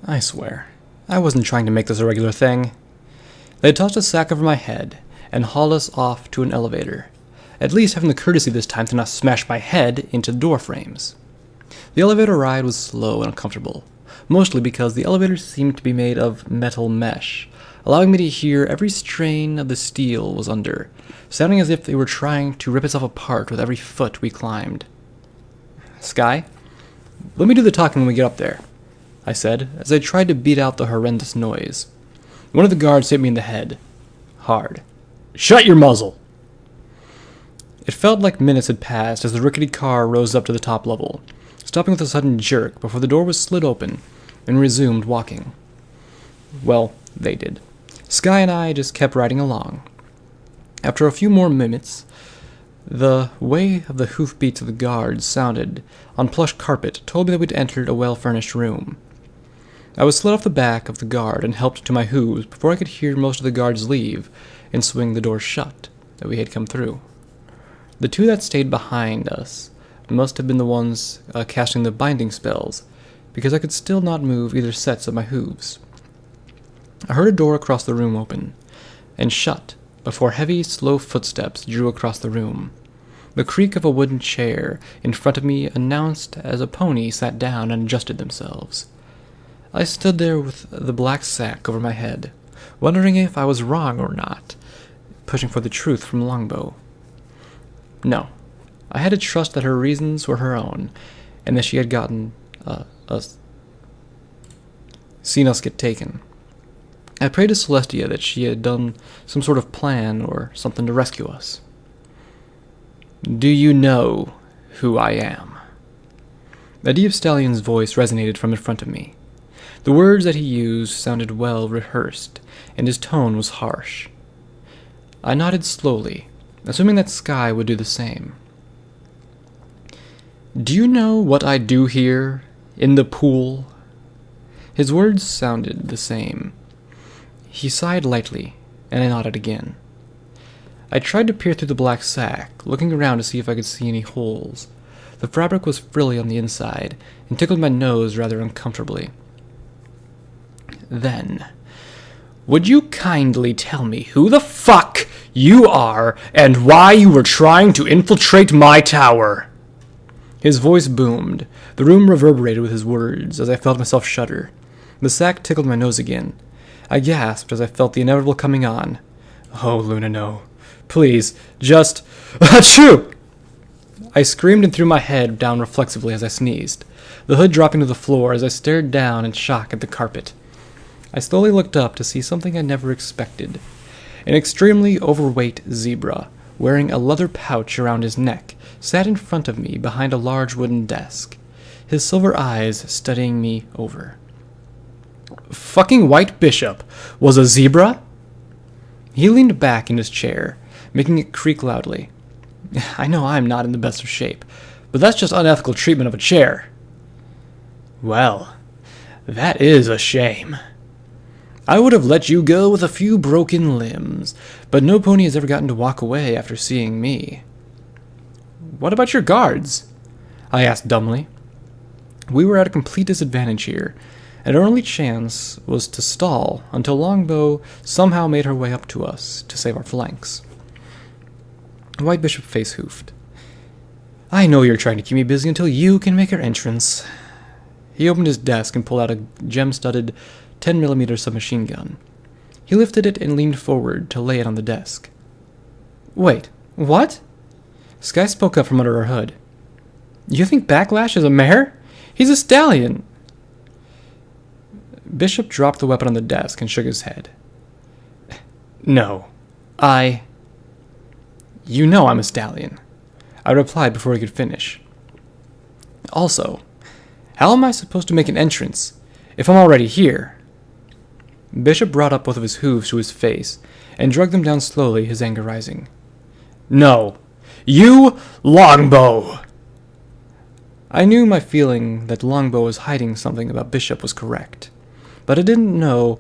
I swear, I wasn't trying to make this a regular thing. They tossed a sack over my head and hauled us off to an elevator, at least having the courtesy this time to not smash my head into the door frames. The elevator ride was slow and uncomfortable, mostly because the elevator seemed to be made of metal mesh, allowing me to hear every strain of the steel was under, sounding as if they were trying to rip itself apart with every foot we climbed. Sky, let me do the talking when we get up there, I said, as I tried to beat out the horrendous noise. One of the guards hit me in the head. Hard. Shut your muzzle! It felt like minutes had passed as the rickety car rose up to the top level, stopping with a sudden jerk before the door was slid open and resumed walking. Well, they did. Sky and I just kept riding along. After a few more minutes, the way of the hoofbeats of the guards sounded on plush carpet told me that we'd entered a well-furnished room. I was slid off the back of the guard and helped to my hooves before I could hear most of the guards leave and swing the door shut that we had come through. The two that stayed behind us must have been the ones casting the binding spells, because I could still not move either sets of my hooves. I heard a door across the room open and shut before heavy, slow footsteps drew across the room. The creak of a wooden chair in front of me announced as a pony sat down and adjusted themselves. I stood there with the black sack over my head, wondering if I was wrong or not, pushing for the truth from Longbow. No, I had to trust that her reasons were her own, and that she had seen us get taken. I prayed to Celestia that she had done some sort of plan or something to rescue us. Do you know who I am? The deep stallion's voice resonated from in front of me. The words that he used sounded well rehearsed, and his tone was harsh. I nodded slowly, assuming that Sky would do the same. Do you know what I do here, in the pool? His words sounded the same. He sighed lightly, and I nodded again. I tried to peer through the black sack, looking around to see if I could see any holes. The fabric was frilly on the inside, and tickled my nose rather uncomfortably. Then, would you kindly tell me who the fuck you are, and why you were trying to infiltrate my tower? His voice boomed. The room reverberated with his words as I felt myself shudder. The sack tickled my nose again. I gasped as I felt the inevitable coming on. Oh, Luna, no. Please, just... Achoo! I screamed and threw my head down reflexively as I sneezed, the hood dropping to the floor as I stared down in shock at the carpet. I slowly looked up to see something I never expected. An extremely overweight zebra, wearing a leather pouch around his neck, sat in front of me behind a large wooden desk, his silver eyes studying me over. Fucking White Bishop was a zebra? He leaned back in his chair, making it creak loudly. I know I'm not in the best of shape, but that's just unethical treatment of a chair. Well, that is a shame. I would have let you go with a few broken limbs, but no pony has ever gotten to walk away after seeing me. What about your guards? I asked dumbly. We were at a complete disadvantage here, and our only chance was to stall until Longbow somehow made her way up to us to save our flanks. White Bishop face hoofed. I know you're trying to keep me busy until you can make your entrance. He opened his desk and pulled out a gem-studded 10mm submachine gun. He lifted it and leaned forward to lay it on the desk. Wait, what? Sky spoke up from under her hood. You think Backlash is a mare? He's a stallion. Bishop dropped the weapon on the desk and shook his head. No, You know I'm a stallion, I replied before he could finish. Also, how am I supposed to make an entrance if I'm already here? Bishop brought up both of his hooves to his face and dragged them down slowly, his anger rising. No, you Longbow! I knew my feeling that Longbow was hiding something about Bishop was correct, but I didn't know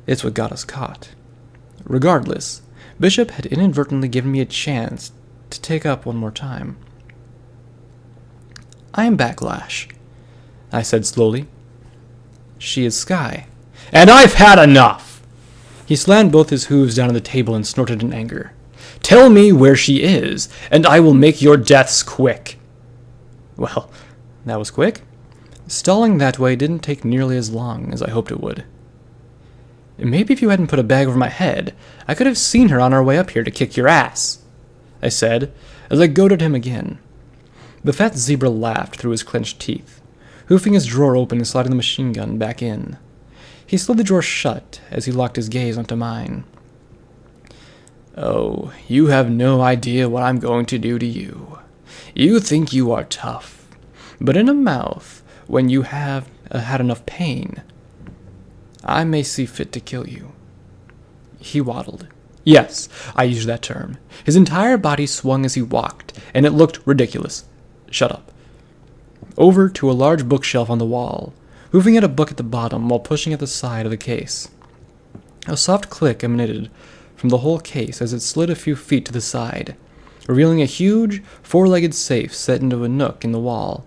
it's what got us caught. Regardless, Bishop had inadvertently given me a chance to take up one more time. I am Backlash, I said slowly. She is Sky. And I've had enough! He slammed both his hooves down on the table and snorted in anger. Tell me where she is, and I will make your deaths quick. Well, that was quick. Stalling that way didn't take nearly as long as I hoped it would. Maybe if you hadn't put a bag over my head, I could have seen her on our way up here to kick your ass, I said, as I goaded him again. The fat zebra laughed through his clenched teeth, hoofing his drawer open and sliding the machine gun back in. He slid the drawer shut as he locked his gaze onto mine. Oh, you have no idea what I'm going to do to you. You think you are tough, but in a mouth, when you have had enough pain, I may see fit to kill you. He waddled. Yes, I used that term. His entire body swung as he walked, and it looked ridiculous. Shut up. Over to a large bookshelf on the wall, moving at a book at the bottom while pushing at the side of the case. A soft click emanated from the whole case as it slid a few feet to the side, revealing a huge, four-legged safe set into a nook in the wall.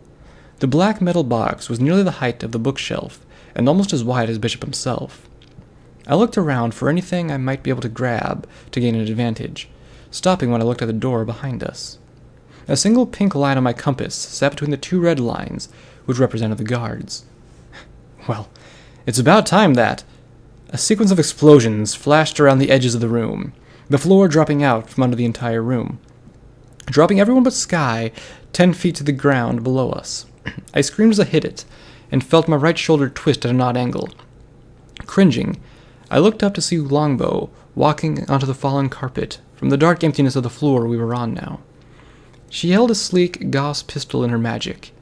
The black metal box was nearly the height of the bookshelf, and almost as wide as Bishop himself. I looked around for anything I might be able to grab to gain an advantage, stopping when I looked at the door behind us. A single pink line on my compass sat between the two red lines, which represented the guards. Well, it's about time that... A sequence of explosions flashed around the edges of the room, the floor dropping out from under the entire room, dropping everyone but Sky 10 feet to the ground below us. I screamed as I hit it, and felt my right shoulder twist at an odd angle. Cringing, I looked up to see Longbow walking onto the fallen carpet from the dark emptiness of the floor we were on now. She held a sleek Gauss pistol in her magic,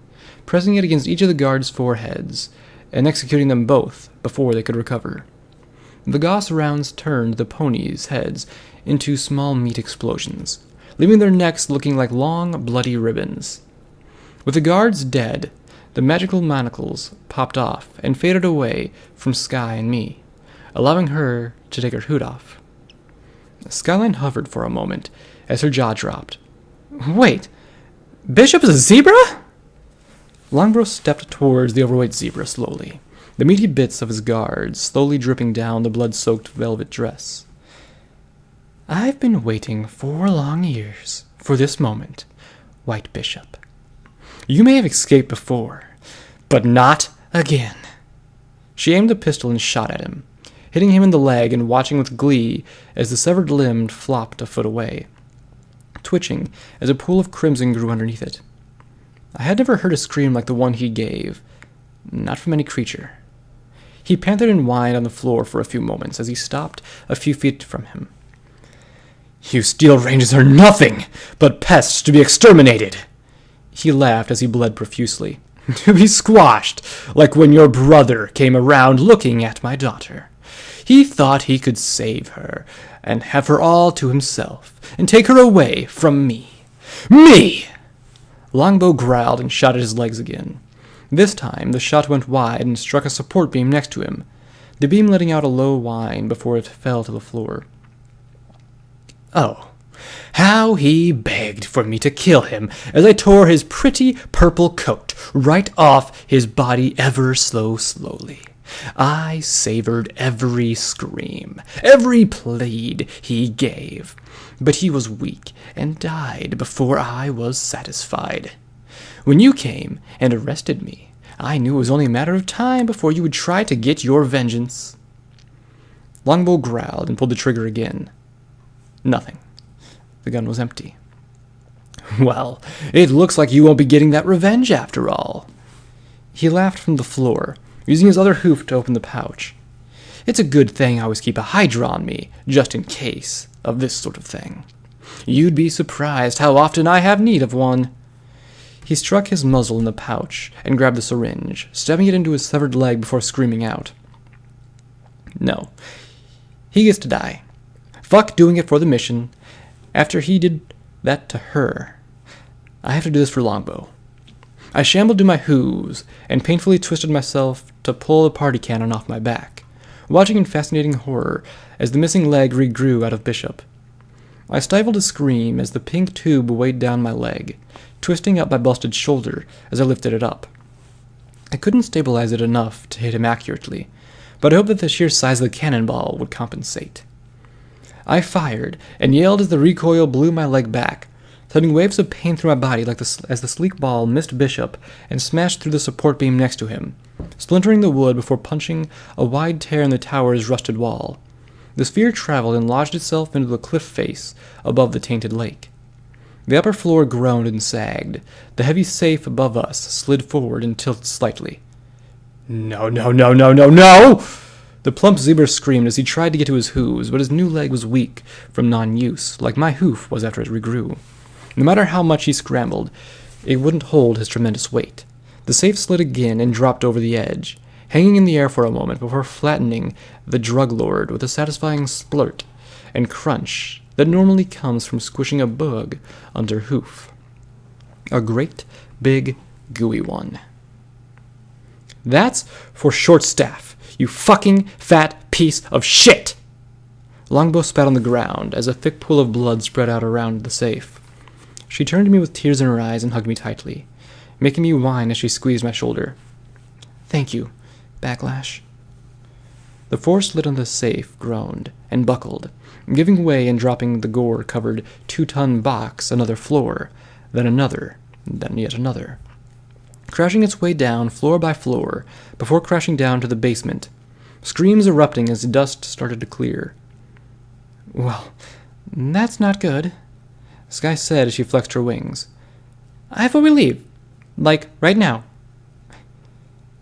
pressing it against each of the guards' foreheads, and executing them both before they could recover. The Gauss rounds turned the ponies' heads into small meat explosions, leaving their necks looking like long, bloody ribbons. With the guards dead, the magical manacles popped off and faded away from Sky and me, allowing her to take her hood off. Skyline hovered for a moment as her jaw dropped. Wait, Bishop is a zebra? Longbow stepped towards the overweight zebra slowly, the meaty bits of his guards slowly dripping down the blood-soaked velvet dress. I've been waiting 4 long years for this moment, White Bishop. You may have escaped before, but not again. She aimed the pistol and shot at him, hitting him in the leg and watching with glee as the severed limb flopped a foot away, twitching as a pool of crimson grew underneath it. I had never heard a scream like the one he gave, not from any creature. He panted and whined on the floor for a few moments as he stopped a few feet from him. You Steel Rangers are nothing but pests to be exterminated! He laughed as he bled profusely. To be squashed, like when your brother came around looking at my daughter. He thought he could save her, and have her all to himself, and take her away from me. Me! Longbow growled and shot at his legs again. This time, the shot went wide and struck a support beam next to him, the beam letting out a low whine before it fell to the floor. Oh, how he begged for me to kill him as I tore his pretty purple coat right off his body ever so slowly. I savored every scream, every plead he gave, but he was weak and died before I was satisfied. When you came and arrested me, I knew it was only a matter of time before you would try to get your vengeance. Longbow growled and pulled the trigger again. Nothing. The gun was empty. Well, it looks like you won't be getting that revenge after all. He laughed from the floor, using his other hoof to open the pouch. It's a good thing I always keep a Hydra on me, just in case of this sort of thing. You'd be surprised how often I have need of one. He struck his muzzle in the pouch and grabbed the syringe, stabbing it into his severed leg before screaming out. No. He gets to die. Fuck doing it for the mission. After he did that to her, I have to do this for Longbow. I shambled to my hooves and painfully twisted myself to pull the party cannon off my back, watching in fascinating horror as the missing leg regrew out of Bishop. I stifled a scream as the pink tube weighed down my leg, twisting up my busted shoulder as I lifted it up. I couldn't stabilize it enough to hit him accurately, but I hoped that the sheer size of the cannonball would compensate. I fired, and yelled as the recoil blew my leg back, sending waves of pain through my body as the sleek ball missed Bishop and smashed through the support beam next to him, splintering the wood before punching a wide tear in the tower's rusted wall. The sphere traveled and lodged itself into the cliff face above the tainted lake. The upper floor groaned and sagged. The heavy safe above us slid forward and tilted slightly. No, no, no, no, no, no! The plump zebra screamed as he tried to get to his hooves, but his new leg was weak from non-use, like my hoof was after it regrew. No matter how much he scrambled, it wouldn't hold his tremendous weight. The safe slid again and dropped over the edge, hanging in the air for a moment before flattening the drug lord with a satisfying splurt and crunch that normally comes from squishing a bug under hoof. A great, big, gooey one. That's for short staff, you fucking fat piece of shit! Longbow spat on the ground as a thick pool of blood spread out around the safe. She turned to me with tears in her eyes and hugged me tightly, making me whine as she squeezed my shoulder. Thank you, Backlash. The force lid on the safe groaned and buckled, giving way and dropping the gore-covered 2-ton box another floor, then another, then yet another, crashing its way down floor by floor before crashing down to the basement, screams erupting as the dust started to clear. Well, that's not good, Sky said as she flexed her wings. I thought we leave. Like, right now.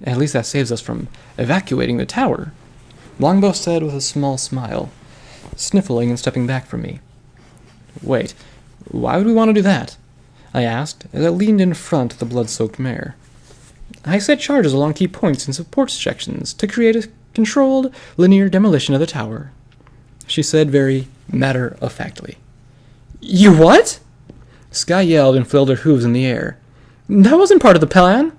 At least that saves us from evacuating the tower, Longbow said with a small smile, sniffling and stepping back from me. Wait, why would we want to do that? I asked, as I leaned in front of the blood-soaked mare. I set charges along key points and support sections to create a controlled, linear demolition of the tower, she said very matter-of-factly. You what? Sky yelled and flailed her hooves in the air. That wasn't part of the plan.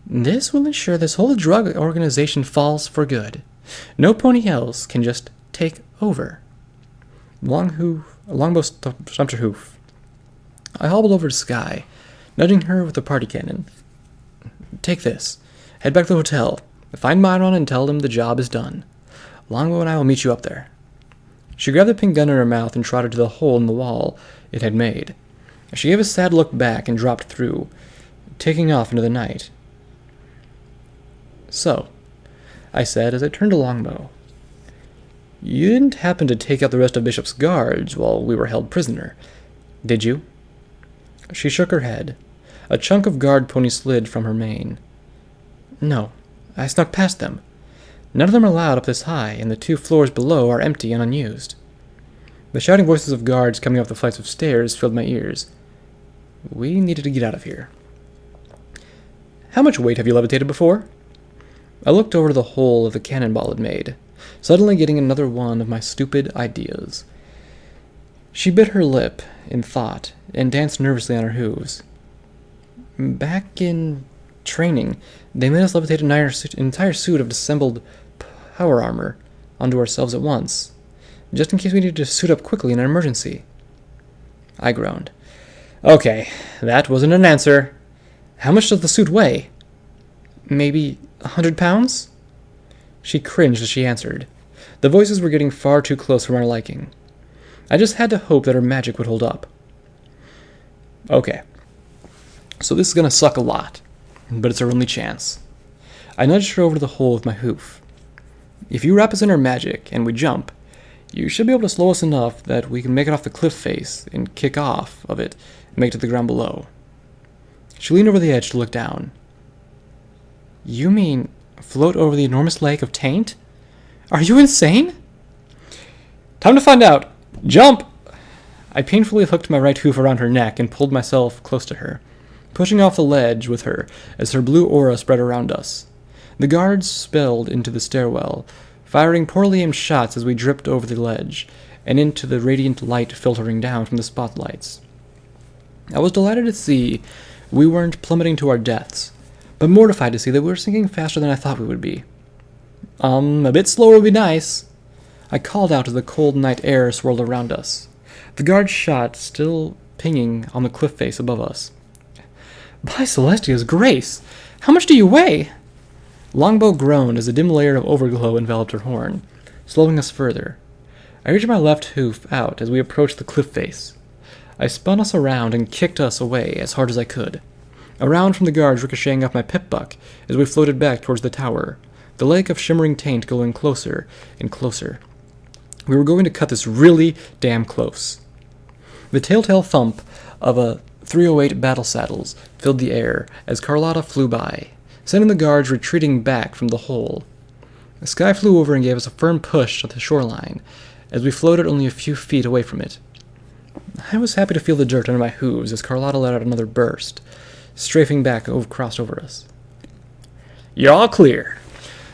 This will ensure this whole drug organization falls for good. No pony else can just take over. Longbow stumped her hoof. I hobbled over to Sky, nudging her with the party cannon. Take this. Head back to the hotel. Find Myron and tell him the job is done. Longbow and I will meet you up there. She grabbed the pink gun in her mouth and trotted to the hole in the wall it had made. She gave a sad look back and dropped through, taking off into the night. So, I said as I turned to Longbow, you didn't happen to take out the rest of Bishop's guards while we were held prisoner, did you? She shook her head. A chunk of guard pony slid from her mane. No, I snuck past them. None of them are allowed up this high, and the 2 floors below are empty and unused. The shouting voices of guards coming up the flights of stairs filled my ears. We needed to get out of here. How much weight have you levitated before? I looked over to the hole that the cannonball had made, suddenly getting another one of my stupid ideas. She bit her lip in thought and danced nervously on her hooves. Back in training, they made us levitate an entire suit of disassembled power armor onto ourselves at once, just in case we needed to suit up quickly in an emergency. I groaned. Okay, that wasn't an answer. How much does the suit weigh? Maybe 100 pounds? She cringed as she answered. The voices were getting far too close for our liking. I just had to hope that her magic would hold up. Okay, so this is gonna suck a lot, but it's our only chance. I nudged her over to the hole with my hoof. If you wrap us in her magic and we jump, you should be able to slow us enough that we can make it off the cliff face and kick off of it and make it to the ground below. She leaned over the edge to look down. You mean float over the enormous lake of taint? Are you insane? Time to find out. Jump! I painfully hooked my right hoof around her neck and pulled myself close to her, pushing off the ledge with her as her blue aura spread around us. The guards spilled into the stairwell, firing poorly aimed shots as we dripped over the ledge and into the radiant light filtering down from the spotlights. I was delighted to see we weren't plummeting to our deaths, but mortified to see that we were sinking faster than I thought we would be. A bit slower would be nice, I called out as the cold night air swirled around us, the guard shot still pinging on the cliff face above us. By Celestia's grace! How much do you weigh? Longbow groaned as a dim layer of overglow enveloped her horn, slowing us further. I reached my left hoof out as we approached the cliff face. I spun us around and kicked us away as hard as I could. A round from the guards ricocheting off my pip-buck as we floated back towards the tower, the lake of shimmering taint going closer and closer. We were going to cut this really damn close. The telltale thump of a 308 battle saddles filled the air as Carlotta flew by, sending the guards retreating back from the hole. The sky flew over and gave us a firm push at the shoreline as we floated only a few feet away from it. I was happy to feel the dirt under my hooves as Carlotta let out another burst, strafing back crossed over us. "You're all clear.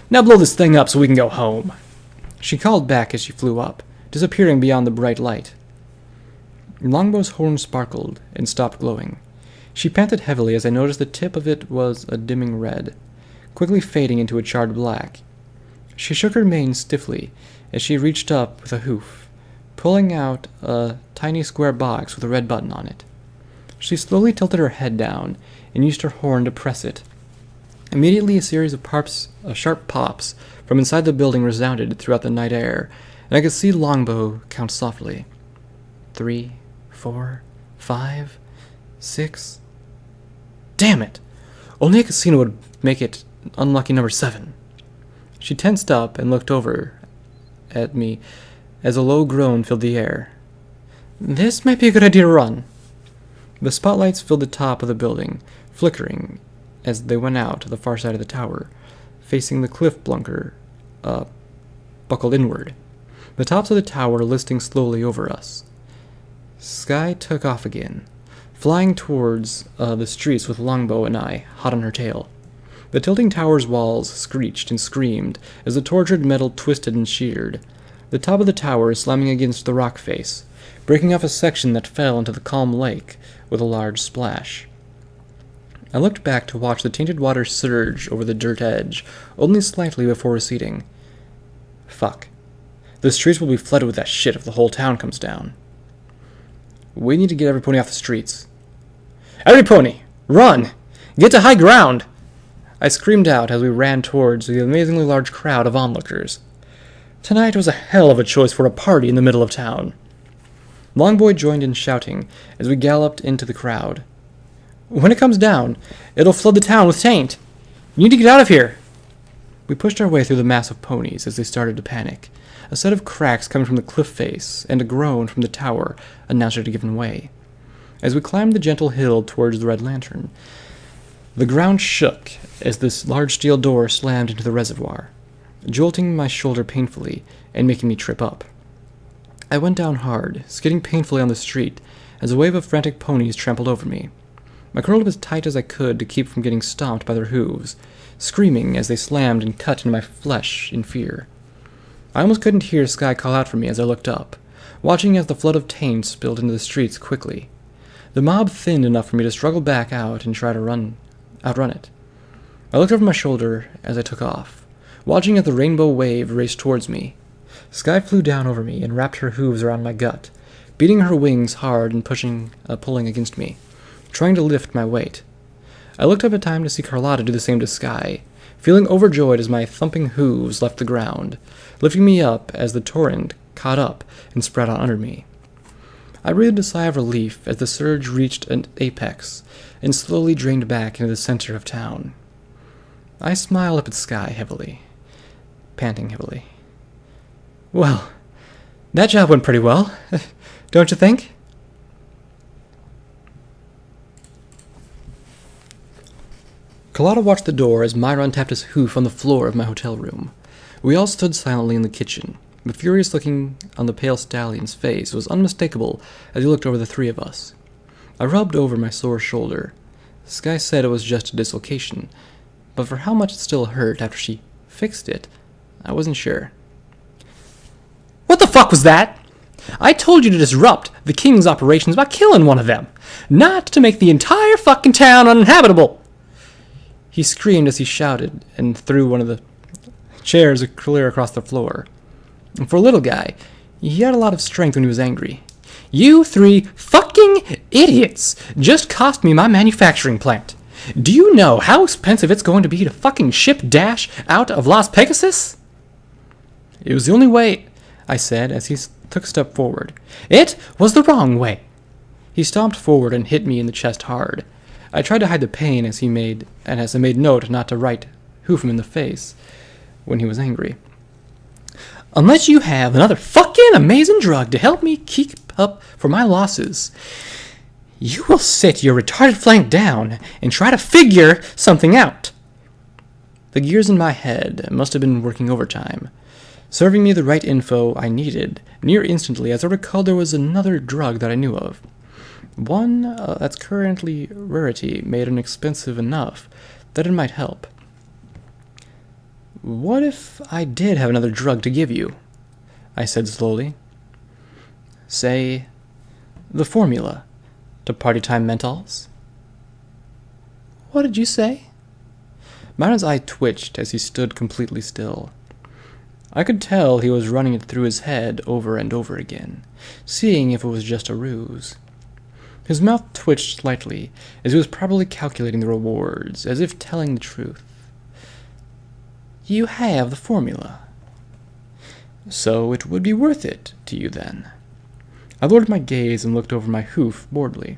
Now blow this thing up so we can go home," she called back as she flew up, disappearing beyond the bright light. Longbow's horn sparkled and stopped glowing. She panted heavily as I noticed the tip of it was a dimming red, quickly fading into a charred black. She shook her mane stiffly as she reached up with a hoof, pulling out a tiny square box with a red button on it. She slowly tilted her head down and used her horn to press it. Immediately a series of sharp pops from inside the building resounded throughout the night air, and I could see Longbow count softly. 3, 4, 5, 6... Damn it! Only a casino would make it unlucky number 7. She tensed up and looked over at me as a low groan filled the air. "This might be a good idea to run." The spotlights filled the top of the building, flickering as they went out to the far side of the tower, facing the cliff bunker, buckled inward. The tops of the tower listing slowly over us. Sky took off again, flying towards the streets with Longbow and I hot on her tail. The tilting tower's walls screeched and screamed as the tortured metal twisted and sheared. The top of the tower slamming against the rock face, breaking off a section that fell into the calm lake with a large splash. I looked back to watch the tainted water surge over the dirt edge, only slightly before receding. Fuck. The streets will be flooded with that shit if the whole town comes down. We need to get every pony off the streets. "Every pony! Run! Get to high ground!" I screamed out as we ran towards the amazingly large crowd of onlookers. Tonight was a hell of a choice for a party in the middle of town. Longboy joined in shouting as we galloped into the crowd. "When it comes down, it'll flood the town with taint. You need to get out of here." We pushed our way through the mass of ponies as they started to panic. A set of cracks coming from the cliff face and a groan from the tower announced it had given way. As we climbed the gentle hill towards the Red Lantern, the ground shook as this large steel door slammed into the reservoir, jolting my shoulder painfully and making me trip up. I went down hard, skidding painfully on the street as a wave of frantic ponies trampled over me. I curled up as tight as I could to keep from getting stomped by their hooves, screaming as they slammed and cut into my flesh in fear. I almost couldn't hear Sky call out for me as I looked up, watching as the flood of taint spilled into the streets quickly. The mob thinned enough for me to struggle back out and try to outrun it. I looked over my shoulder as I took off, watching as the rainbow wave raced towards me. Sky flew down over me and wrapped her hooves around my gut, beating her wings hard and pulling against me, trying to lift my weight. I looked up at time to see Carlotta do the same to Sky, feeling overjoyed as my thumping hooves left the ground, lifting me up as the torrent caught up and spread out under me. I breathed a sigh of relief as the surge reached an apex and slowly drained back into the center of town. I smiled up at Sky heavily, panting heavily. "Well, that job went pretty well, don't you think?" Carlotta watched the door as Myron tapped his hoof on the floor of my hotel room. We all stood silently in the kitchen. The furious looking on the pale stallion's face was unmistakable as he looked over the three of us. I rubbed over my sore shoulder. Sky said it was just a dislocation, but for how much it still hurt after she fixed it, I wasn't sure. "What the fuck was that? I told you to disrupt the king's operations by killing one of them, not to make the entire fucking town uninhabitable!" He screamed as he shouted and threw one of the chairs clear across the floor. And for a little guy, he had a lot of strength when he was angry. "You 3 fucking idiots just cost me my manufacturing plant. Do you know how expensive it's going to be to fucking ship Dash out of Las Pegasus? It was the only way, I said as he took a step forward. It was the wrong way. He stomped forward and hit me in the chest hard. I tried to hide the pain as I made note not to hoof him in the face when he was angry. Unless you have another fucking amazing drug to help me keep up for my losses, you will sit your retarded flank down and try to figure something out. The gears in my head must have been working overtime, serving me the right info I needed near instantly as I recalled there was another drug that I knew of. One that's currently rarity made inexpensive enough that it might help. What if I did have another drug to give you? I said slowly. Say, the formula to party time mentals. What did you say? Myron's eye twitched as he stood completely still. I could tell he was running it through his head over and over again, seeing if it was just a ruse. His mouth twitched slightly, as he was probably calculating the rewards, as if telling the truth. You have the formula. So it would be worth it to you then. I lowered my gaze and looked over my hoof boredly.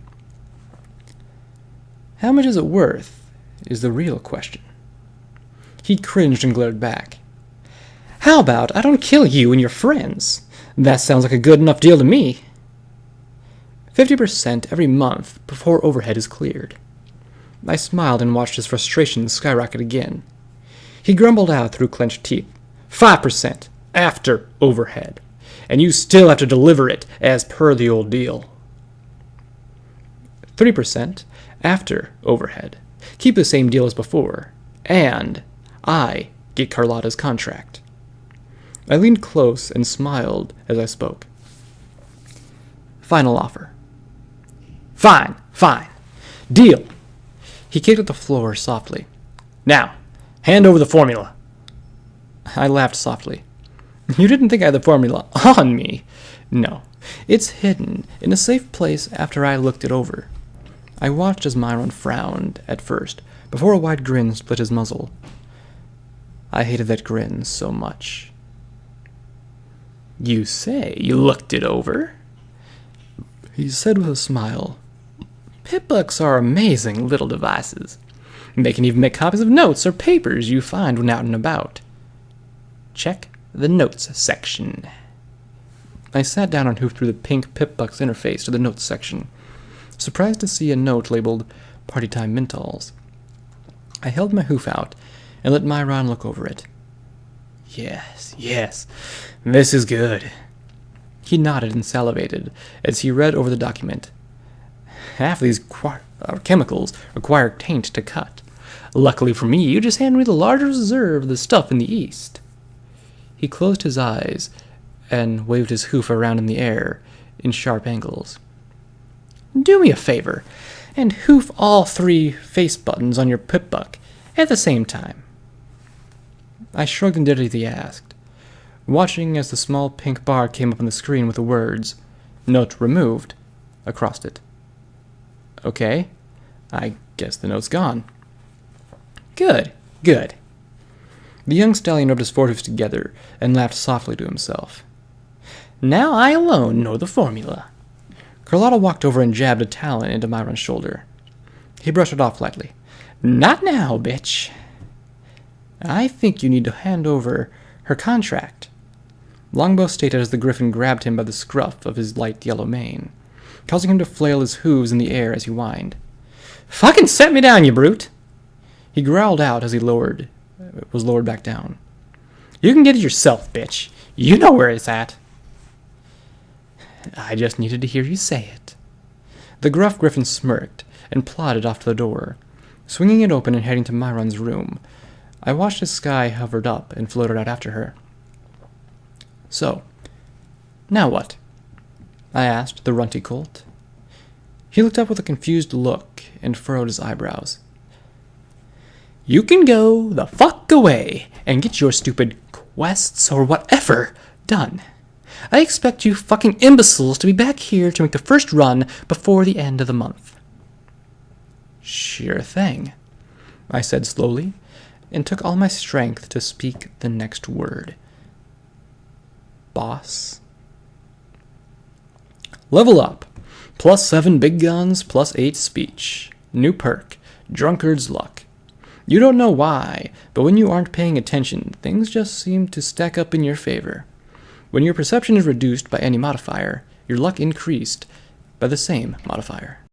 How much is it worth is the real question. He cringed and glared back. How about I don't kill you and your friends? That sounds like a good enough deal to me. 50% every month before overhead is cleared. I smiled and watched his frustration skyrocket again. He grumbled out through clenched teeth. 5% after overhead. And you still have to deliver it as per the old deal. 3% after overhead. Keep the same deal as before. And I get Carlotta's contract. I leaned close and smiled as I spoke. Final offer. Fine. Deal. He kicked at the floor softly. Now, hand over the formula. I laughed softly. You didn't think I had the formula on me? No. It's hidden in a safe place after I looked it over. I watched as Myron frowned at first, before a wide grin split his muzzle. I hated that grin so much. You say you looked it over? He said with a smile. Pip-bucks are amazing little devices. They can even make copies of notes or papers you find when out and about. Check the notes section. I sat down and hoofed through the pink Pip-bucks interface to the notes section, surprised to see a note labeled Party Time Mentals. I held my hoof out and let Myron look over it. Yes, this is good. He nodded and salivated as he read over the document. Half of these chemicals require taint to cut. Luckily for me, you just handed me the larger reserve of the stuff in the east. He closed his eyes and waved his hoof around in the air in sharp angles. Do me a favor and hoof all 3 face buttons on your Pip-buck at the same time. I shrugged and did as he asked, watching as the small pink bar came up on the screen with the words, Note removed, across it. Okay, I guess the note's gone. Good. The young stallion rubbed his forehoofs together and laughed softly to himself. Now I alone know the formula. Carlotta walked over and jabbed a talon into Myron's shoulder. He brushed it off lightly. Not now, bitch. I think you need to hand over her contract. Longbow stated as the griffin grabbed him by the scruff of his light yellow mane, causing him to flail his hooves in the air as he whined. Fucking set me down, you brute! He growled out as he was lowered back down. You can get it yourself, bitch. You know where it's at. I just needed to hear you say it. The gruff griffin smirked and plodded off to the door, swinging it open and heading to Myron's room. I watched as Sky hovered up and floated out after her. So, now what? I asked the runty colt. He looked up with a confused look and furrowed his eyebrows. You can go the fuck away and get your stupid quests or whatever done. I expect you fucking imbeciles to be back here to make the first run before the end of the month. Sure thing, I said slowly, and took all my strength to speak the next word. Boss. Level up. +7 big guns, +8 speech. New perk, Drunkard's Luck. You don't know why, but when you aren't paying attention, things just seem to stack up in your favor. When your perception is reduced by any modifier, your luck increased by the same modifier.